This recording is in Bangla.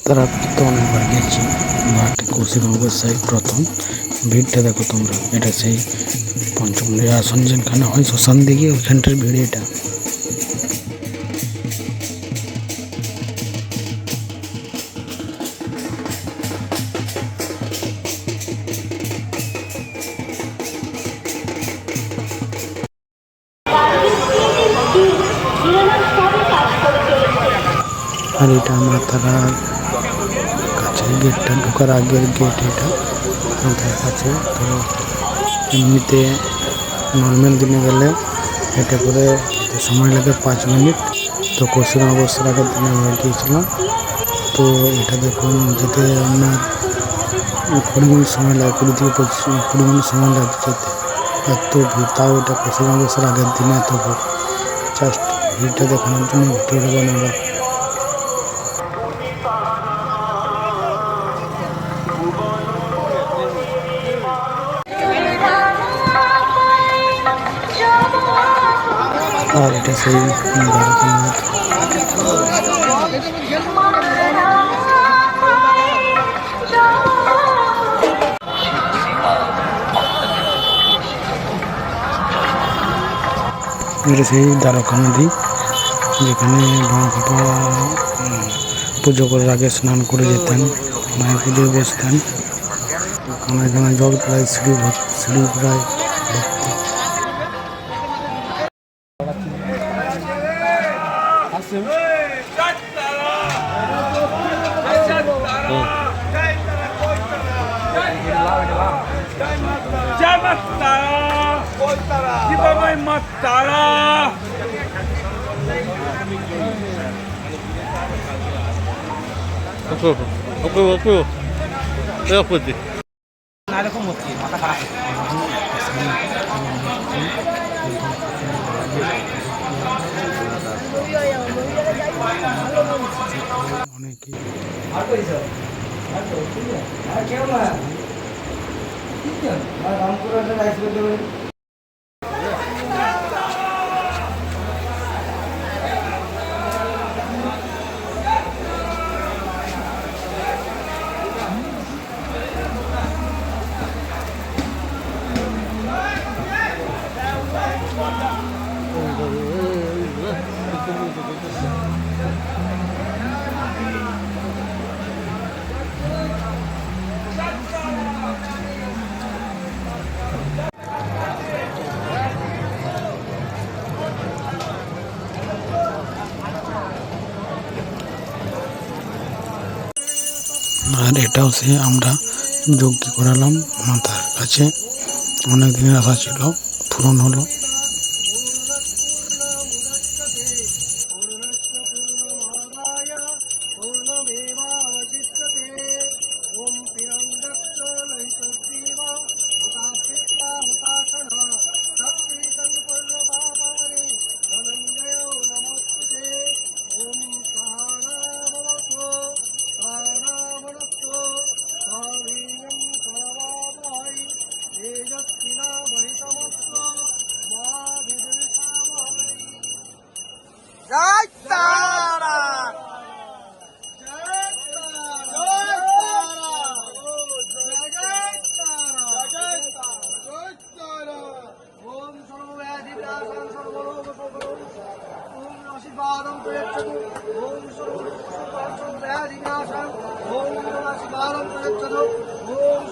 তারাপীঠে অনেকবার গেছি, বাট কৌশিকনগর সাইড প্রথম। ভিড়টা দেখো তোমরা, এটা সেই পঞ্চমুড়ির আসন যেখানে হয় শ্মশান দিকে, ওইখানটার ভিড় এটা। আর এটা মাতারার কাছে গেটটা, ঢোকার আগের গেট এটা মাথার কাছে। তো এমনিতে নর্মাল দিনে গেলে এটা করে সময় লাগে 5 মিনিট। তো কৌশিকনগর আগের দিনে আমরা গিয়েছিলাম। তো এটা দেখুন যেতে আপনার 20 মিনিট সময় লাগে, 20 মিনিট সময় লাগে যেতে। এত ভিড়, তাও এটা কৌশিকনগর আগের দিনে এত ভিড়। জাস্ট ভিড়টা দেখানোর জন্য ভিডিওটা বানালাম। আর এটা সেই দ্বারকানাথ। এটা সেই দ্বারকা নদী, যেখানে বাবা পুজো করার আগে স্নান করে যেতেন, মায়ের পুজোয় বসতেন। এখানে জল প্রায় সিঁড়ি প্রায় ভর্তি। আর এটাও সে আমরা যজ্ঞ করালাম মাতার কাছে, অনেক দিনের আশা ছিল, পূরণ হলো। ओम